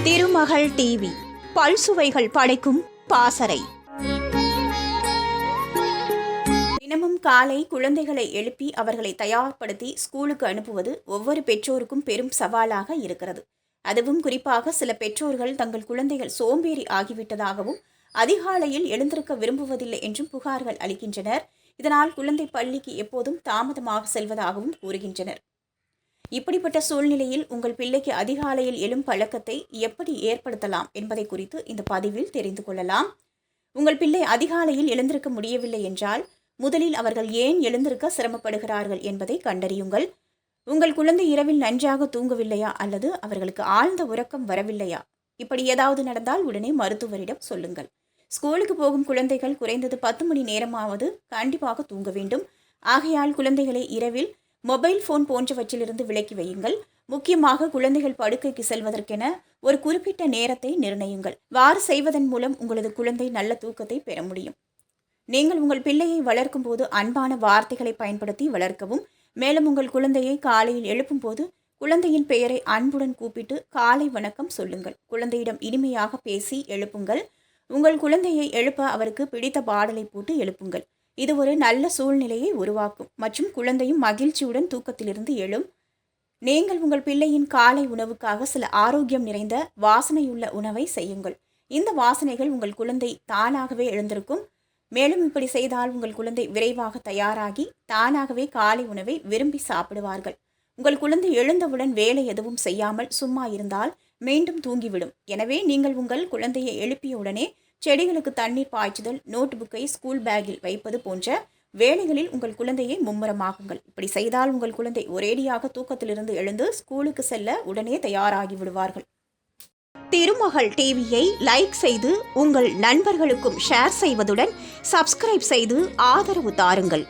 திருமகள் TV பல்சுவைகள் படைக்கும் பாசறை. தினமும் காலை குழந்தைகளை எழுப்பி அவர்களை தயார்படுத்தி ஸ்கூலுக்கு அனுப்புவது ஒவ்வொரு பெற்றோருக்கும் பெரும் சவாலாக இருக்கிறது. அதுவும் குறிப்பாக சில பெற்றோர்கள் தங்கள் குழந்தைகள் சோம்பேறி ஆகிவிட்டதாகவும் அதிகாலையில் எழுந்திருக்க விரும்புவதில்லை என்றும் புகார்கள் அளிக்கின்றனர். இதனால் குழந்தை பள்ளிக்கு எப்போதும் தாமதமாக செல்வதாகவும் கூறுகின்றனர். இப்படிப்பட்ட சூழ்நிலையில் உங்கள் பிள்ளைக்கு அதிகாலையில் எழும் பழக்கத்தை எப்படி ஏற்படுத்தலாம் என்பதை குறித்து இந்த பதிவில் தெரிந்து கொள்ளலாம். உங்கள் பிள்ளை அதிகாலையில் எழுந்திருக்க முடியவில்லை என்றால் முதலில் அவர்கள் ஏன் எழுந்திருக்க சிரமப்படுகிறார்கள் என்பதை கண்டறியுங்கள். உங்கள் குழந்தை இரவில் நன்றாக தூங்கவில்லையா அல்லது அவர்களுக்கு ஆழ்ந்த உறக்கம் வரவில்லையா? இப்படி ஏதாவது நடந்தால் உடனே மருத்துவரிடம் சொல்லுங்கள். ஸ்கூலுக்கு போகும் குழந்தைகள் குறைந்தது 10 மணி நேரமாவது கண்டிப்பாக தூங்க வேண்டும். ஆகையால் குழந்தைகளை இரவில் மொபைல் போன் போன்றவற்றிலிருந்து விலக்கி வையுங்கள். முக்கியமாக குழந்தைகள் படுக்கைக்கு செல்வதற்கென ஒரு குறிப்பிட்ட நேரத்தை நிர்ணயியுங்கள். வாறு செய்வதன் மூலம் உங்களது குழந்தை நல்ல தூக்கத்தை பெற முடியும். நீங்கள் உங்கள் பிள்ளையை வளர்க்கும் போது அன்பான வார்த்தைகளை பயன்படுத்தி வளர்க்கவும். மேலும் உங்கள் குழந்தையை காலையில் எழுப்பும் போது குழந்தையின் பெயரை அன்புடன் கூப்பிட்டு காலை வணக்கம் சொல்லுங்கள். குழந்தையிடம் இனிமையாக பேசி எழுப்புங்கள். உங்கள் குழந்தையை எழுப்ப அவருக்கு பிடித்த பாடலை போட்டு எழுப்புங்கள். இது ஒரு நல்ல சூழ்நிலையை உருவாக்கும் மற்றும் குழந்தையும் மகிழ்ச்சியுடன் தூக்கத்திலிருந்து எழும். நீங்கள் உங்கள் பிள்ளையின் காலை உணவுக்காக சில ஆரோக்கியம் நிறைந்த வாசனையுள்ள உணவை செய்யுங்கள். இந்த வாசனைகள் உங்கள் குழந்தை தானாகவே எழுந்திருக்கும். மேலும் இப்படி செய்தால் உங்கள் குழந்தை விரைவாக தயாராகி தானாகவே காலை உணவை விரும்பி சாப்பிடுவார்கள். உங்கள் குழந்தை எழுந்தவுடன் வேலை எதுவும் செய்யாமல் சும்மா இருந்தால் மீண்டும் தூங்கிவிடும். எனவே நீங்கள் உங்கள் குழந்தையை எழுப்பிய உடனே செடிகளுக்கு தண்ணீர் பாய்ச்சுதல், நோட் புக்கை ஸ்கூல் பேக்கில் வைப்பது போன்ற வேலைகளில் உங்கள் குழந்தையை மும்முரமாகுங்கள். இப்படி செய்தால் உங்கள் குழந்தை ஒரேடியாக தூக்கத்திலிருந்து எழுந்து ஸ்கூலுக்கு செல்ல உடனே தயாராகி விடுவார்கள். திருமகள் டிவியை லைக் செய்து உங்கள் நண்பர்களுக்கும் ஷேர் செய்வதுடன் சப்ஸ்கிரைப் செய்து ஆதரவு தாருங்கள்.